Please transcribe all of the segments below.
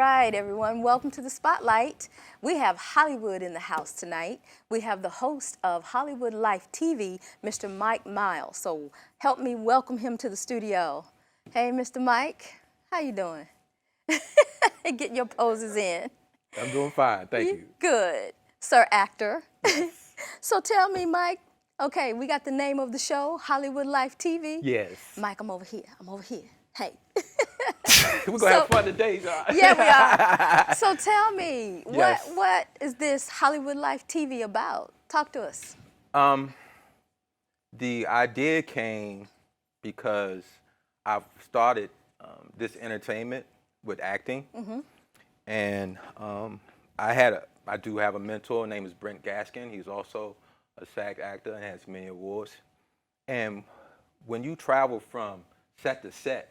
right, everyone. Welcome to the Spotlight. We have Hollywood in the house tonight. We have the host of Hollywood Life TV, Mr. Mike Miles. So help me welcome him to the studio. Hey, Mr. Mike, how you doing? Get your poses in. I'm doing fine, thank you. Good. Sir Actor. So tell me, Mike, okay, we got the name of the show, Hollywood Life TV. Yes. Mike, I'm over here. Hey. We're gonna have fun today, y'all. Yeah, we are. So tell me, Yes. what is this Hollywood Life TV about? Talk to us. The idea came because I've started this entertainment with acting, and I do have a mentor. His name is Brent Gaskin. He's also a SAG actor and has many awards. And when you travel from set to set,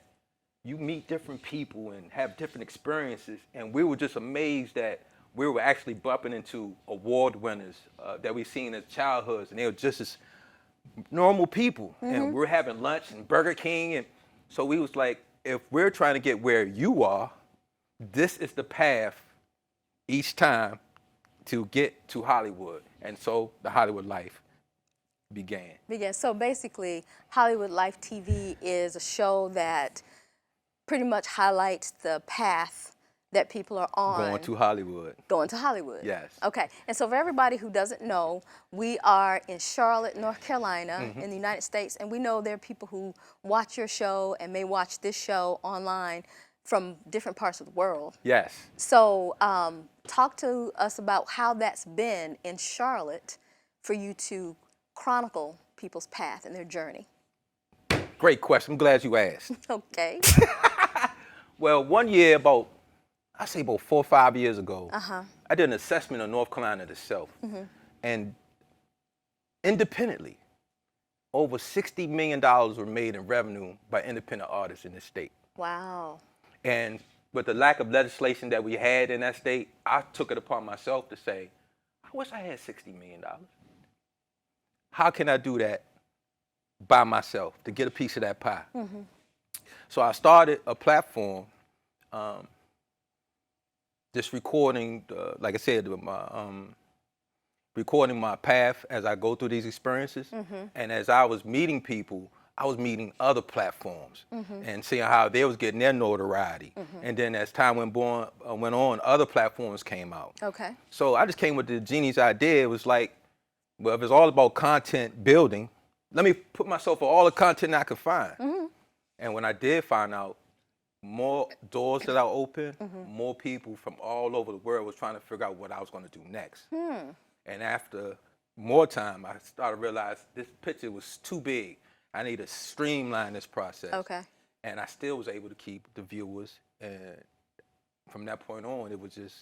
you meet different people and have different experiences. And we were just amazed that we were actually bumping into award winners that we've seen as childhoods, and they were just as normal people. And we're having lunch in Burger King. And so we was like, if we're trying to get where you are, this is the path each time to get to Hollywood. And so the Hollywood Life began. So basically, Hollywood Life TV is a show that pretty much highlights the path that people are on. Going to Hollywood. Going to Hollywood. Yes. Okay. And so for everybody who doesn't know, we are in Charlotte, North Carolina, in the United States, and we know there are people who watch your show and may watch this show online from different parts of the world. Yes. So talk to us about how that's been in Charlotte for you to chronicle people's path and their journey. Great question. I'm glad you asked. Okay. Well, one year, about 4 or 5 years ago, I did an assessment of North Carolina itself. And independently, over $60 million were made in revenue by independent artists in this state. Wow. And with the lack of legislation that we had in that state, I took it upon myself to say, I wish I had $60 million. How can I do that by myself to get a piece of that pie? So I started a platform, just recording, like I said, recording my path as I go through these experiences. And as I was meeting people, I was meeting other platforms and seeing how they was getting their notoriety. And then as time went on, other platforms came out. Okay. So I just came with the genius idea. It was like, well, if it's all about content building, let me put myself on all the content I could find. And when I did find out, more doors that I opened, more people from all over the world was trying to figure out what I was going to do next. And after more time, I started to realize this picture was too big. I need to streamline this process. Okay. And I still was able to keep the viewers. And from that point on, it was just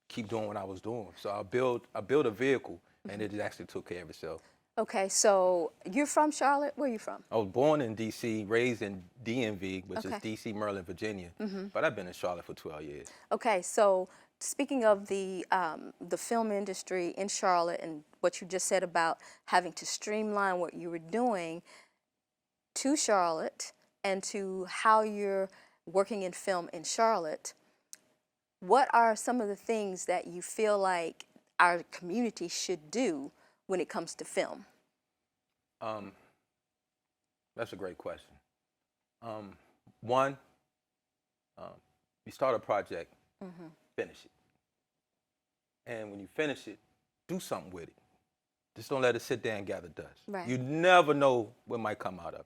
keep doing what I was doing. So I built a vehicle, and it actually took care of itself. Okay, so you're from Charlotte? Where are you from? I was born in D.C., raised in DMV, which is D.C., Maryland, Virginia. But I've been in Charlotte for 12 years. Okay, so speaking of the film industry in Charlotte and what you just said about having to streamline what you were doing to Charlotte and to how you're working in film in Charlotte, what are some of the things that you feel like our community should do when it comes to film? That's a great question. One, you start a project, finish it. And when you finish it, do something with it. Just don't let it sit there and gather dust. Right. You never know what might come out of it.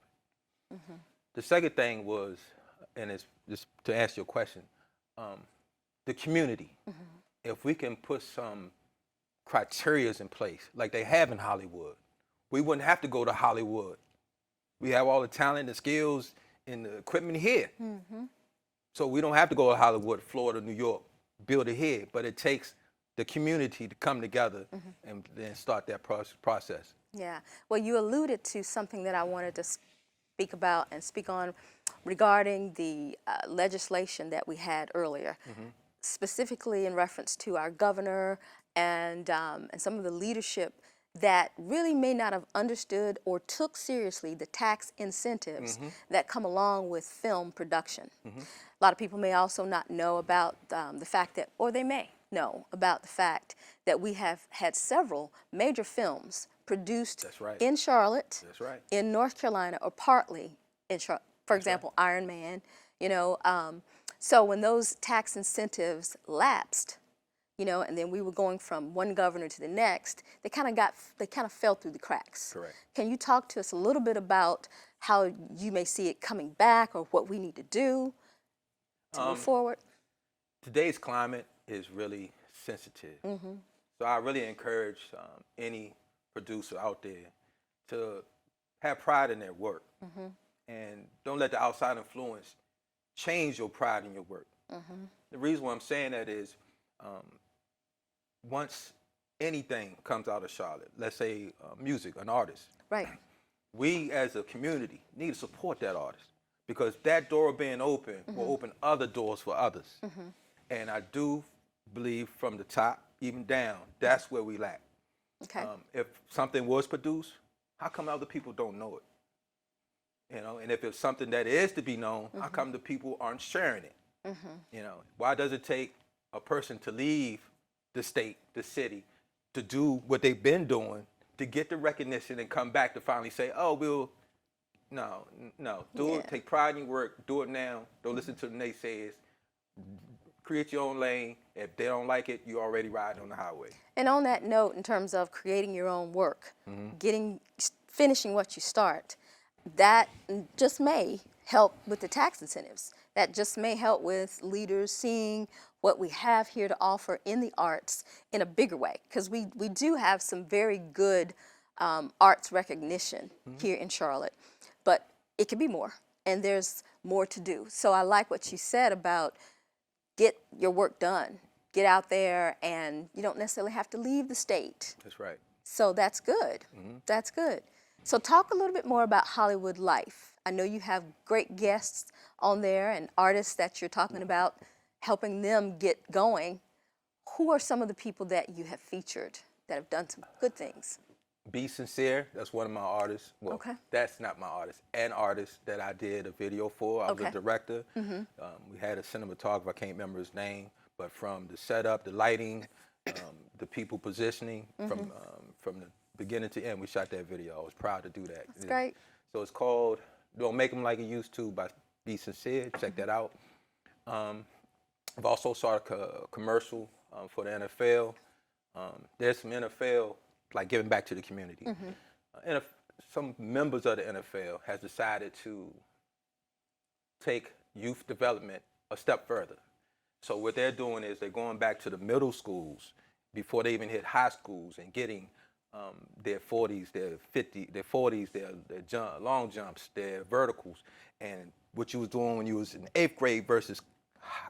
The second thing was, and it's just to answer your question, the community. If we can put some criterias in place like they have in Hollywood, we wouldn't have to go to Hollywood. We have all the talent, the skills, and the equipment here. So we don't have to go to Hollywood, Florida, New York, build it here. But it takes the community to come together and then start that process. Yeah. Well, you alluded to something that I wanted to speak about and speak on regarding the legislation that we had earlier, specifically in reference to our governor and some of the leadership that really may not have understood or took seriously the tax incentives that come along with film production. A lot of people may also not know about the fact that, or they may know about the fact that we have had several major films produced That's right. in Charlotte, That's right. in North Carolina, or partly in Charlotte. For example, right. Iron Man, you know. So when those tax incentives lapsed, you know, and then we were going from one governor to the next, they kind of fell through the cracks. Correct. Can you talk to us a little bit about how you may see it coming back, or what we need to do to move forward? Today's climate is really sensitive. So I really encourage any producer out there to have pride in their work, and don't let the outside influence change your pride in your work. The reason why I'm saying that is, once anything comes out of Charlotte, let's say music, an artist, Right. we as a community need to support that artist, because that door being open will open other doors for others. And I do believe from the top even down, that's where we lack. Okay. If something was produced, how come other people don't know it? You know, and if it's something that is to be known, how come the people aren't sharing it? You know, why does it take a person to leave the state, the city, to do what they've been doing, to get the recognition and come back to finally say, oh, no, do it, take pride in your work, do it now, don't listen to the naysayers, create your own lane. If they don't like it, you already riding on the highway. And on that note, in terms of creating your own work, finishing what you start, that just may help with the tax incentives. That just may help with leaders seeing what we have here to offer in the arts in a bigger way, because we do have some very good arts recognition here in Charlotte, but it could be more, and there's more to do. So I like what you said about get your work done, get out there, and you don't necessarily have to leave the state. That's right. So that's good. That's good. So talk a little bit more about Hollywood Life. I know you have great guests on there and artists that you're talking about, helping them get going. Who are some of the people that you have featured that have done some good things? Be Sincere, that's one of my artists. Well, Okay. that's not my artist. An artist that I did a video for. I was a director. We had a cinematographer, I can't remember his name, but from the setup, the lighting, the people positioning, from the beginning to end, we shot that video. I was proud to do that. That's great. So it's called Don't Make Them Like You Used To by Be Sincere. Check that out. I've also started a commercial for the NFL. There's some NFL, like giving back to the community. Some members of the NFL has decided to take youth development a step further. So what they're doing is they're going back to the middle schools before they even hit high schools and getting their 40s, their 50s, their 40s, their long jumps, their verticals, and what you was doing when you was in 8th grade versus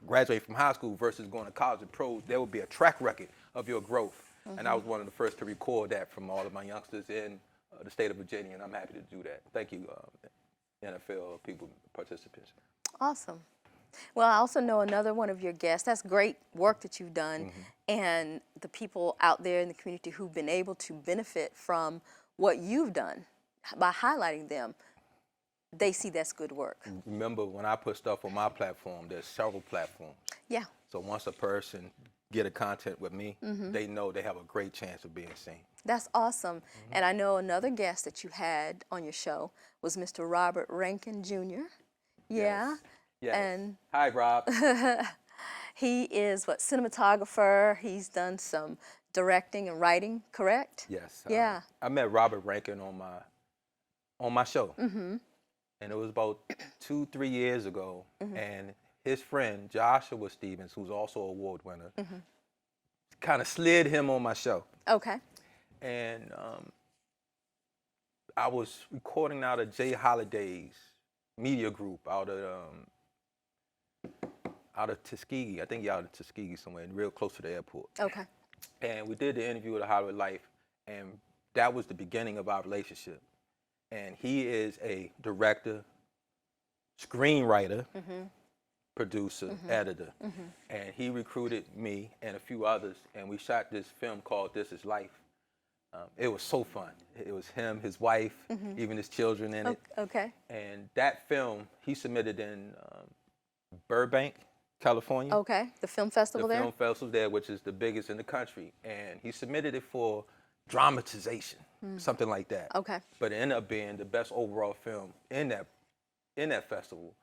graduating from high school versus going to college and pros, there would be a track record of your growth. And I was one of the first to record that from all of my youngsters in the state of Virginia, and I'm happy to do that. Thank you, NFL people, participants. Awesome. Well, I also know another one of your guests. That's great work that you've done, and the people out there in the community who've been able to benefit from what you've done by highlighting them, they see that's good work. Remember, when I put stuff on my platform, there's several platforms. Yeah. So once a person get a content with me, they know they have a great chance of being seen. That's awesome. And I know another guest that you had on your show was Mr. Robert Rankin Jr. Yeah. Yes. And Hi, Rob. he is cinematographer. He's done some directing and writing, correct? Yes. Yeah. I met Robert Rankin on my show, and it was about 2-3 years ago. And his friend Joshua Stevens, who's also an award winner, kind of slid him on my show. Okay. And I was recording out of Jay Holliday's media group out of Tuskegee. I think you're out of Tuskegee somewhere, real close to the airport. Okay. And we did the interview with Hollywood Life, and that was the beginning of our relationship. And he is a director, screenwriter, producer, editor, and he recruited me and a few others, and we shot this film called This Is Life. it was so fun. It was him, his wife, even his children in it. Okay. And that film, he submitted in Burbank, California. Okay. The film The festival there? film festival there, which is the biggest in the country. And he submitted it for dramatization, something like that. Okay. But it ended up being the best overall film in that festival.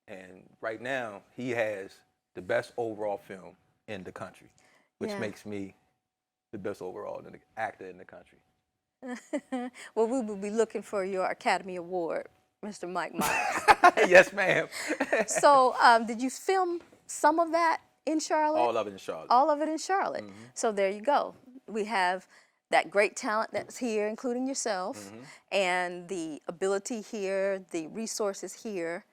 And right now, he has the best overall film in the country, which makes me the best overall actor in the country. Well, we will be looking for your Academy Award, Mr. Mike Myers. Yes, ma'am. So, did you film some of that in Charlotte? All of it in Charlotte. All of it in Charlotte. So there you go. We have that great talent that's here, including yourself, and the ability here, the resources here,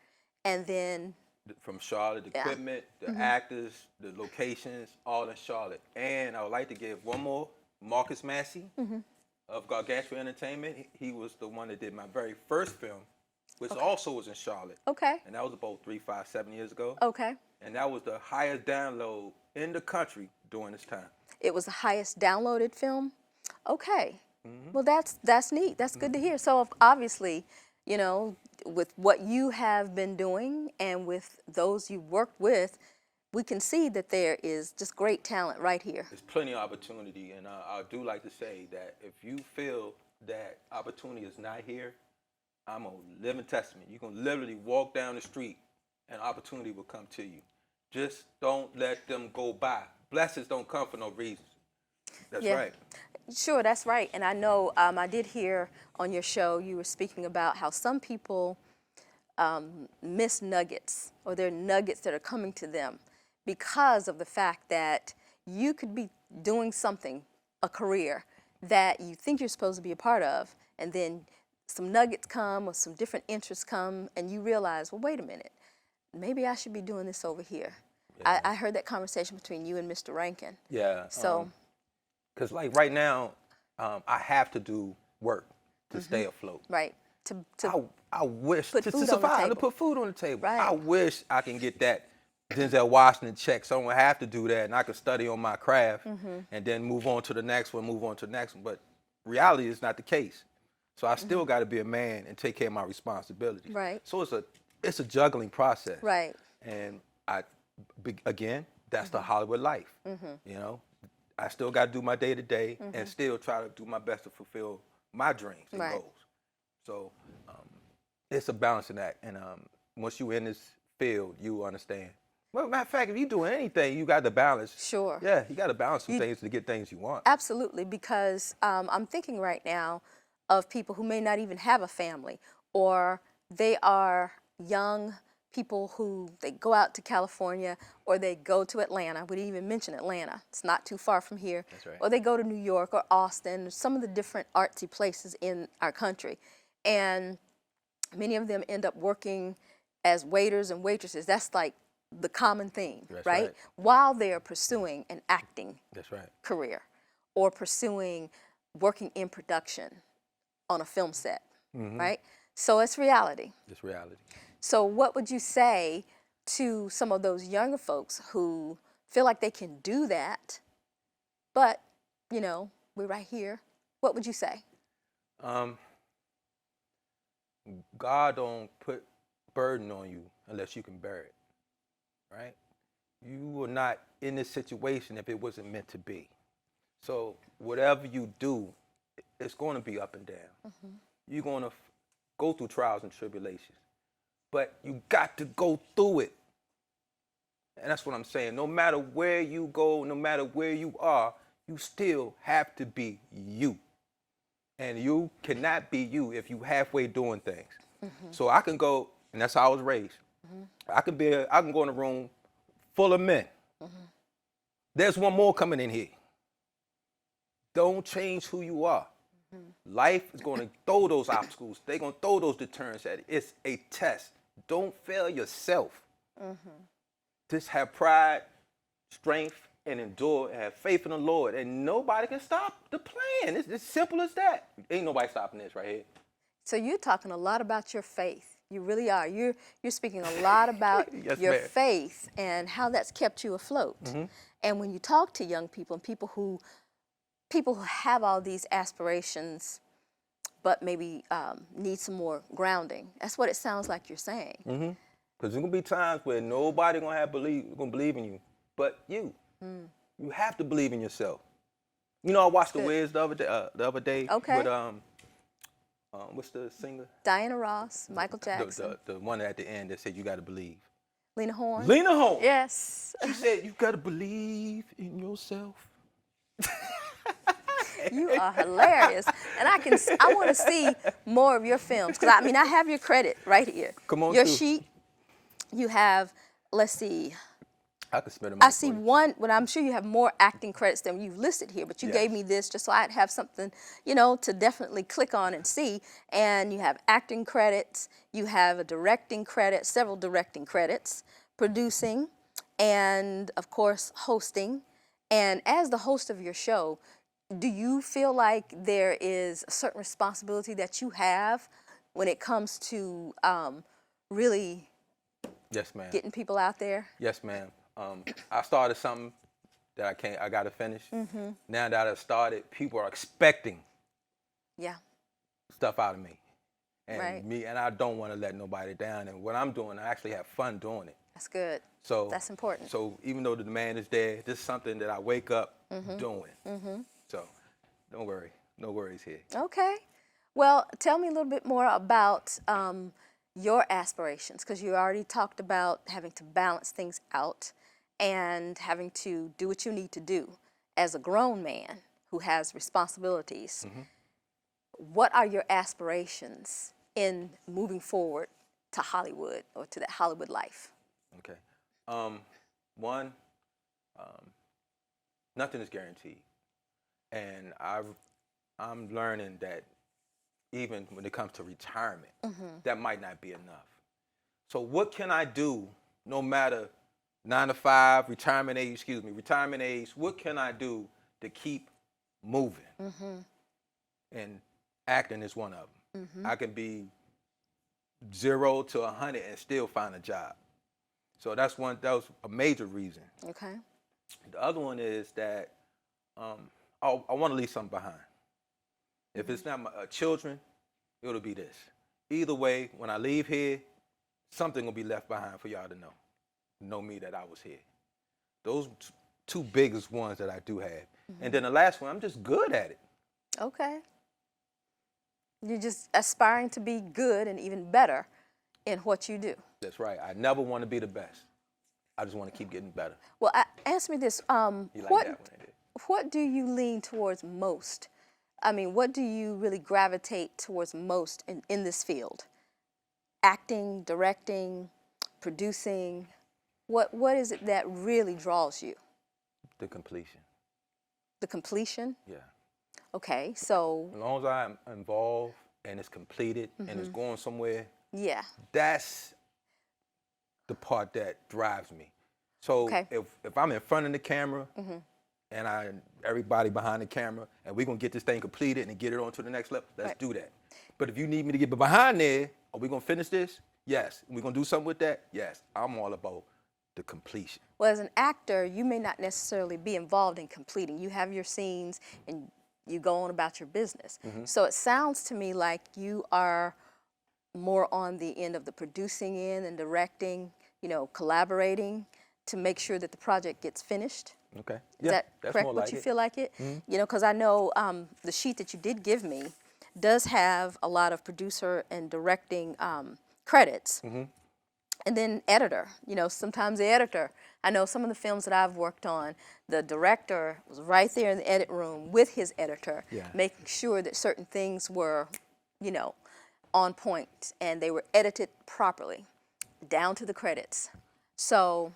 and then From Charlotte, the equipment, the actors, the locations, all in Charlotte. And I would like to give one more, Marcus Massey of Gargantua Entertainment. He was the one that did my very first film, which also was in Charlotte. Okay. And that was about 3, 5, 7 years ago. Okay. And that was the highest download in the country during this time. It was the highest downloaded film. Okay. Well, that's neat. That's good to hear. So obviously, you know, with what you have been doing and with those you work with, we can see that there is just great talent right here. There's plenty of opportunity, and I do like to say that if you feel that opportunity is not here, I'm a living testament. You can literally walk down the street and opportunity will come to you. Just don't let them go by. Blessings don't come for no reason. That's right. Sure, that's right. And I know I did hear on your show you were speaking about how some people miss nuggets, or there are nuggets that are coming to them because of the fact that you could be doing something, a career, that you think you're supposed to be a part of, and then some nuggets come or some different interests come, and you realize, well, wait a minute, maybe I should be doing this over here. Yeah. I heard that conversation between you and Mr. Rankin. Yeah. So. Because like right now, I have to do work to stay afloat. Right. I wish put to food on the survive, to table. put food on the table. Right. I wish I can get that Denzel Washington check. Someone have to do that, and I could study on my craft, and then move on to the next one, move on to the next one. But reality is not the case. So I still got to be a man and take care of my responsibilities. Right. So it's a juggling process. Right. And again, that's the Hollywood life. You know, I still got to do my day to day and still try to do my best to fulfill my dreams and goals. So it's a balancing act. And once you're in this field, you understand. Well, matter of fact, if you're doing anything, you got to balance. Sure. Yeah, you got to balance some things to get things you want. Absolutely, because I'm thinking right now of people who may not even have a family, or they are young people who they go out to California, or they go to Atlanta. We didn't even mention Atlanta. It's not too far from here. That's right. Or they go to New York or Austin, some of the different artsy places in our country. And many of them end up working as waiters and waitresses. That's like the common theme, That's right? While they're pursuing an acting That's right. career, or pursuing working in production on a film set, right? So it's reality. It's reality. So what would you say to some of those younger folks who feel like they can do that, but, you know, we're right here? What would you say? God don't put burden on you unless you can bear it, right? You were not in this situation if it wasn't meant to be. So whatever you do, it's going to be up and down. You're going to go through trials and tribulations, but you got to go through it. And that's what I'm saying. No matter where you go, no matter where you are, you still have to be you. And you cannot be you if you halfway doing things. So I can go, and that's how I was raised. I can go in a room full of men. There's one more coming in here. Don't change who you are. Life is going to throw those obstacles. They're going to throw those deterrents at it. It's a test. Don't fail yourself. Just have pride, strength, and endure, and have faith in the Lord. And nobody can stop the plan. It's as simple as that. Ain't nobody stopping this right here. So you're talking a lot about your faith. You really are. You're speaking a lot about Yes, your ma'am. faith and how that's kept you afloat. And when you talk to young people and people who people who have all these aspirations, but maybe need some more grounding. That's what it sounds like you're saying. Because there's gonna be times where nobody gonna believe in you, but you. You have to believe in yourself. You know, I watched The Good. Wiz the other day Okay. with what's the singer? Diana Ross, Michael Jackson, The one at the end that said you got to believe. Lena Horne. Lena Horne. Yes. She said you got to believe in yourself. You are hilarious, and I want to see more of your films, because I have your credit right here. Come on, your through. sheet. You have, let's see. I could spend a I month see for you. one, but I'm sure you have more acting credits than you've listed here, but you gave me this just so I'd have something, to definitely click on and see. And you have acting credits, you have a directing credit, several directing credits, producing, and of course, hosting. And as the host of your show, do you feel like there is a certain responsibility that you have when it comes to really Yes, ma'am. getting people out there? Yes, ma'am. I started something that I got to finish. Now that I've started, people are expecting Yeah. stuff out of me. And Right. I don't want to let nobody down. And what I'm doing, I actually have fun doing it. That's good. So That's important. So even though the demand is there, this is something that I wake up doing. So don't worry, no worries here. Okay. Well, tell me a little bit more about your aspirations, because you already talked about having to balance things out and having to do what you need to do as a grown man who has responsibilities. What are your aspirations in moving forward to Hollywood, or to that Hollywood life? Okay. One, nothing is guaranteed, and I'm learning that even when it comes to retirement, that might not be enough. So what can I do, no matter 9 to 5, retirement age, what can I do to keep moving? And acting is one of them. I can be 0 to 100 and still find a job. So that was a major reason. Okay. The other one is that I want to leave something behind. If it's not my children, it'll be this. Either way, when I leave here, something will be left behind for y'all to know me, that I was here. Those two biggest ones that I do have. And then the last one, I'm just good at it. Okay. You're just aspiring to be good and even better in what you do. That's right. I never want to be the best. I just want to keep getting better. Well, answer me this. You like that one? What do you lean towards most? What do you really gravitate towards most in this field? Acting, directing, producing? What is it that really draws you? The completion. The completion? Yeah. Okay, so. As long as I'm involved and it's completed and it's going somewhere, Yeah. that's the part that drives me. So Okay. if I'm in front of the camera and everybody behind the camera, and we're gonna get this thing completed and get it on to the next level, let's do that. But if you need me to get behind there, are we gonna finish this? Yes. We're gonna do something with that? Yes. I'm all about the completion. Well, as an actor, you may not necessarily be involved in completing. You have your scenes and you go on about your business. So it sounds to me like you are more on the end of the producing end and directing, collaborating to make sure that the project gets finished. Okay. Is Yeah, that that's correct? more What like you it. feel like it? Because I know the sheet that you did give me does have a lot of producer and directing credits. And then editor, sometimes the editor. I know some of the films that I've worked on, the director was right there in the edit room with his editor, making sure that certain things were, on point and they were edited properly, down to the credits. So,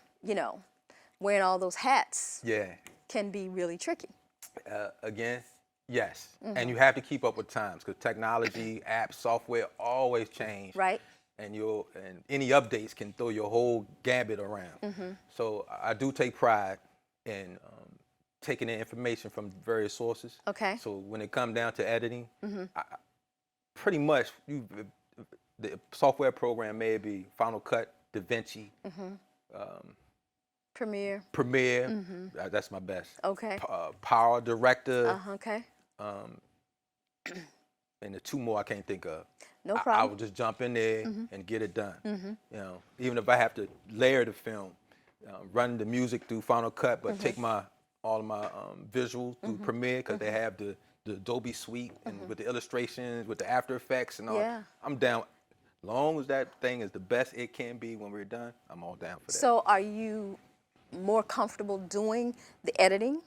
wearing all those hats can be really tricky. Again, yes. And you have to keep up with times, because technology, apps, software always change. Right. And any updates can throw your whole gambit around. So I do take pride in taking in information from various sources. Okay. So when it comes down to editing, pretty much the software program may be Final Cut, DaVinci, Premiere. Premiere. That's my best. Okay. Power director. Okay. And the two more I can't think of. No I problem. will just jump in there and get it done. You know, even if I have to layer the film, run the music through Final Cut, but take all of my visuals through Premiere because they have the Adobe suite and with the illustrations, with the After Effects and all. Yeah. I'm down. Long as that thing is the best it can be when we're done, I'm all down for that. So are you more comfortable doing the editing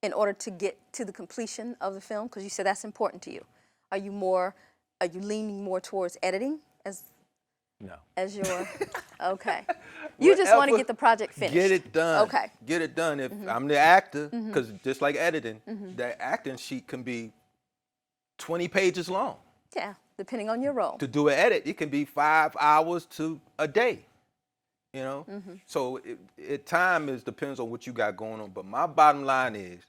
in order to get to the completion of the film? Because you said that's important to you. Are you leaning more towards editing No. as your, okay. You just want to Whatever, get the project finished. Get it done. Okay. Get it done. If I'm the actor, because just like editing, that acting sheet can be 20 pages long. Yeah, depending on your role. To do an edit, it can be 5 hours to a day. You know, so time depends on what you got going on. But my bottom line is,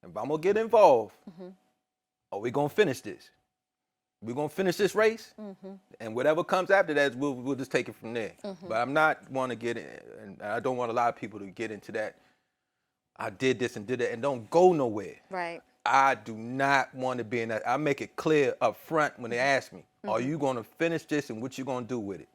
if I'm gonna get involved, are we gonna finish this? We're gonna finish this race, and whatever comes after that, we'll just take it from there. But I'm not want to get in, and I don't want a lot of people to get into that. I did this and did that, and don't go nowhere. Right. I do not want to be in that. I make it clear up front when they ask me, are you gonna finish this and what you gonna do with it?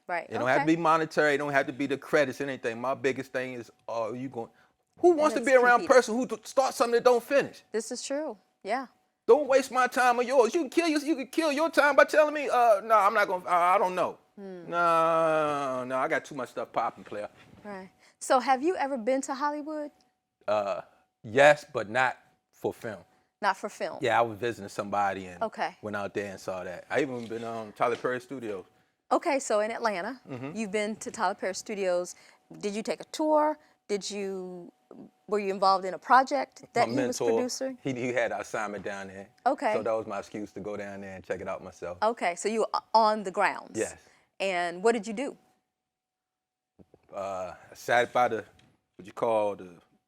Right. It don't have to be monetary. It don't have to be the credits or anything. My biggest thing is, are you going? Who wants to be around a person who starts something that don't finish? This is true. Yeah. Don't waste my time or yours. You can kill your time by telling me, no, I'm not gonna. I don't know. No, I got too much stuff popping, player. Right. So, have you ever been to Hollywood? Yes, but not for film. Not for film. Yeah, I was visiting somebody and Okay. went out there and saw that. I even been on Tyler Perry Studios. Okay, so in Atlanta, you've been to Tyler Perry Studios. Did you take a tour? Were you involved in a project that he was producing? He had an assignment down there. Okay. So that was my excuse to go down there and check it out myself. Okay, so you were on the grounds. Yes. And what did you do? I sat by the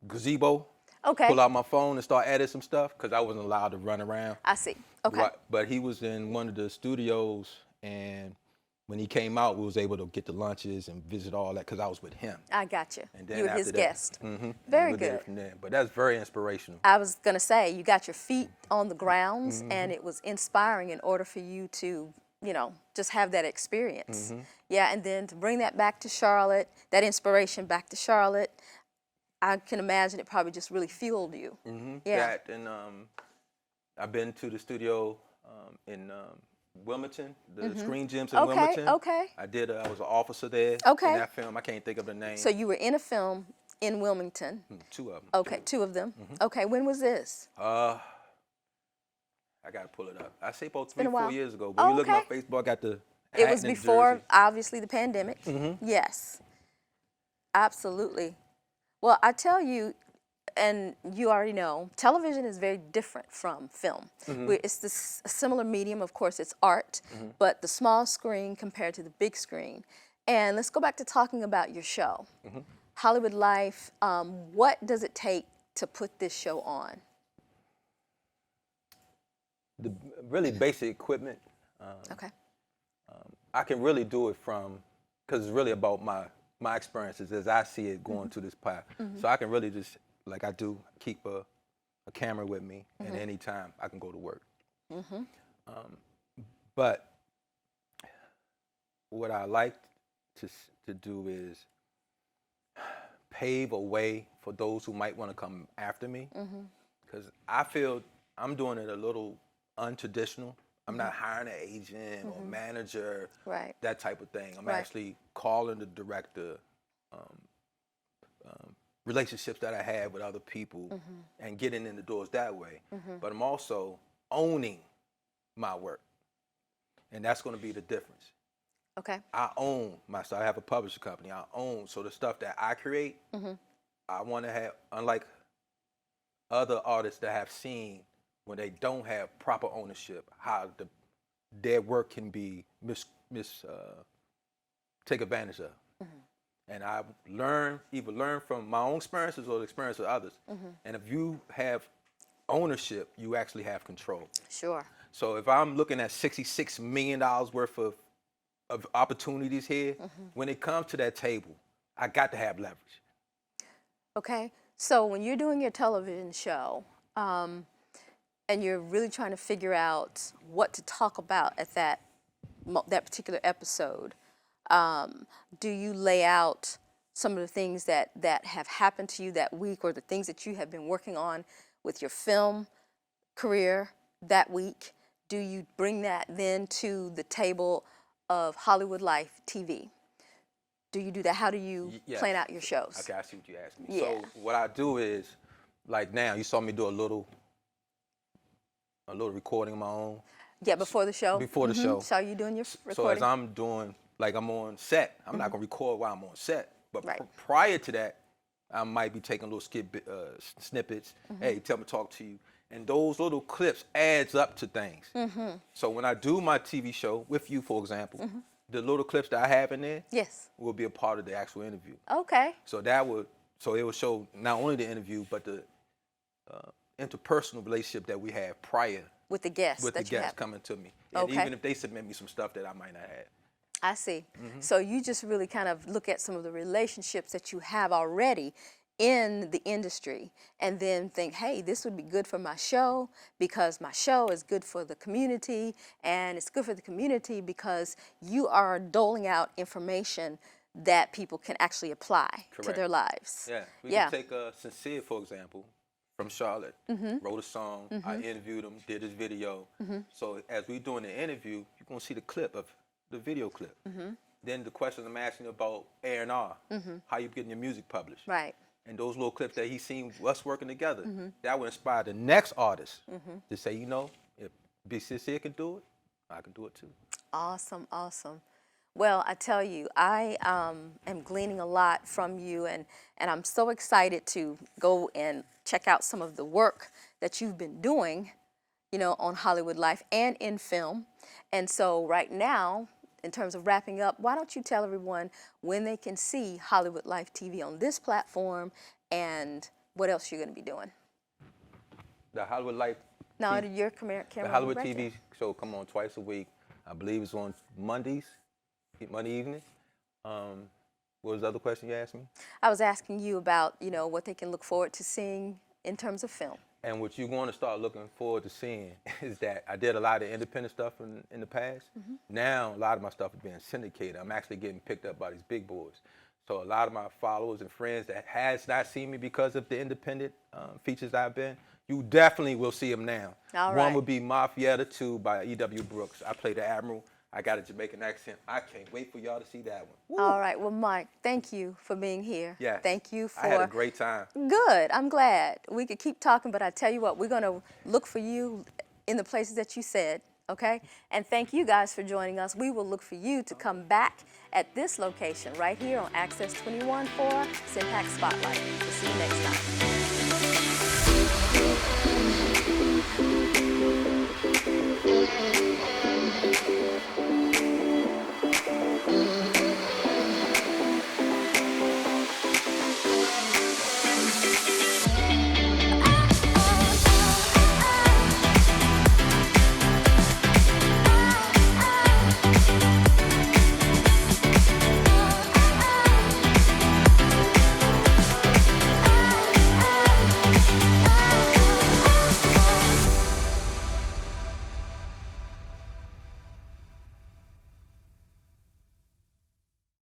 gazebo. Okay. Pull out my phone and start editing some stuff because I wasn't allowed to run around. I see. Okay. Right, but he was in one of the studios, and when he came out, we was able to get the lunches and visit all that because I was with him. I got you. And then You were after his that, guest. Very good. From there. But that's very inspirational. I was going to say, you got your feet on the grounds, and it was inspiring in order for you to, just have that experience. Yeah, and then to bring that back to Charlotte, that inspiration back to Charlotte, I can imagine it probably just really fueled you. Yeah. That, and I've been to the studio in Wilmington, the Screen Gems in Wilmington. Okay. I was an officer there Okay. in that film. I can't think of the name. So you were in a film in Wilmington. 2 of them. Okay, 2 of them. Okay, when was this? I got to pull it up. I say about 3 been a or 4 while. years ago. But you look at my Facebook, I got the It was hat and the before, jersey. obviously, the pandemic. Yes, absolutely. Well, I tell you, and you already know, television is very different from film. It's this a similar medium, of course, it's art, but the small screen compared to the big screen. And let's go back to talking about your show, Hollywood Life. What does it take to put this show on? The really basic equipment. Okay. I can really do it because it's really about my experiences as I see it going to this path. So I can really just, like I do, keep a camera with me, and anytime I can go to work. But what I like to do is pave a way for those who might want to come after me, because I feel I'm doing it a little untraditional. I'm not hiring an agent or manager, Right. that type of thing. I'm Right. actually calling the director, relationships that I have with other people, and getting in the doors that way. But I'm also owning my work, and that's going to be the difference. Okay. I own my stuff. I have a publishing company. I own. So the stuff that I create, I want to have, unlike other artists that have seen when they don't have proper ownership, how their work can be take advantage of. And I've either learned from my own experiences or the experience of others. And if you have ownership, you actually have control. Sure. So if I'm looking at $66 million worth of opportunities here, when it comes to that table, I got to have leverage. Okay, so when you're doing your television show, and you're really trying to figure out what to talk about at that particular episode, do you lay out some of the things that have happened to you that week, or the things that you have been working on with your film career that week? Do you bring that then to the table of Hollywood Life TV? Do you do that? How do you plan out your shows? Okay, I see what you asked me. Yeah. So what I do is, like now, you saw me do a little recording of my own. Yeah, before the show? Before the show. So you doing your So recording? as I'm doing, like I'm on set, I'm not gonna record while I'm on set. But Right. prior to that, I might be taking little snippets. Hey, tell me to talk to you. And those little clips adds up to things. So when I do my TV show with you, for example, the little clips that I have in there Yes. will be a part of the actual interview. Okay. So it would show not only the interview, but the interpersonal relationship that we have prior With the guests with that the you guests have. coming to me. And Okay. even if they submit me some stuff that I might not have. I see. So you just really kind of look at some of the relationships that you have already in the industry, and then think, hey, this would be good for my show because my show is good for the community, and it's good for the community because you are doling out information that people can actually apply to Correct. their lives. Yeah. We can take Sincere, for example, from Charlotte. Wrote a song. I interviewed him, did his video. So as we doing the interview, you're going to see the clip of the video clip. Then the questions I'm asking about A&R, how you getting your music published. Right. And those little clips that he seen us working together, that would inspire the next artist to say, you know, if Big Sincere can do it, I can do it too. Awesome, awesome. Well, I tell you, I am gleaning a lot from you, and I'm so excited to go and check out some of the work that you've been doing, you know, on Hollywood Life and in film. And so right now, in terms of wrapping up, why don't you tell everyone when they can see Hollywood Life TV on this platform, and what else you're going to be doing? The Hollywood Life. No, your camera. The Hollywood right TV there. show come on twice a week. I believe it's on Monday evening. What was the other question you asked me? I was asking you about, you know, what they can look forward to seeing in terms of film. And what you're going to start looking forward to seeing is that I did a lot of independent stuff in the past. Now, a lot of my stuff is being syndicated. I'm actually getting picked up by these big boys. So a lot of my followers and friends that has not seen me because of the independent features I've been, you definitely will see them now. All One right. would be Mafietta 2 by E.W. Brooks. I play the Admiral. I got a Jamaican accent. I can't wait for y'all to see that one. Woo. All right. Well, Mike, thank you for being here. Yes. Thank you for. I had a great time. Good. I'm glad. We could keep talking, but I tell you what, we're going to look for you in the places that you said, okay? And thank you guys for joining us. We will look for you to come back at this location right here on Access 21 for CMPAC Spotlight. We'll see you next time.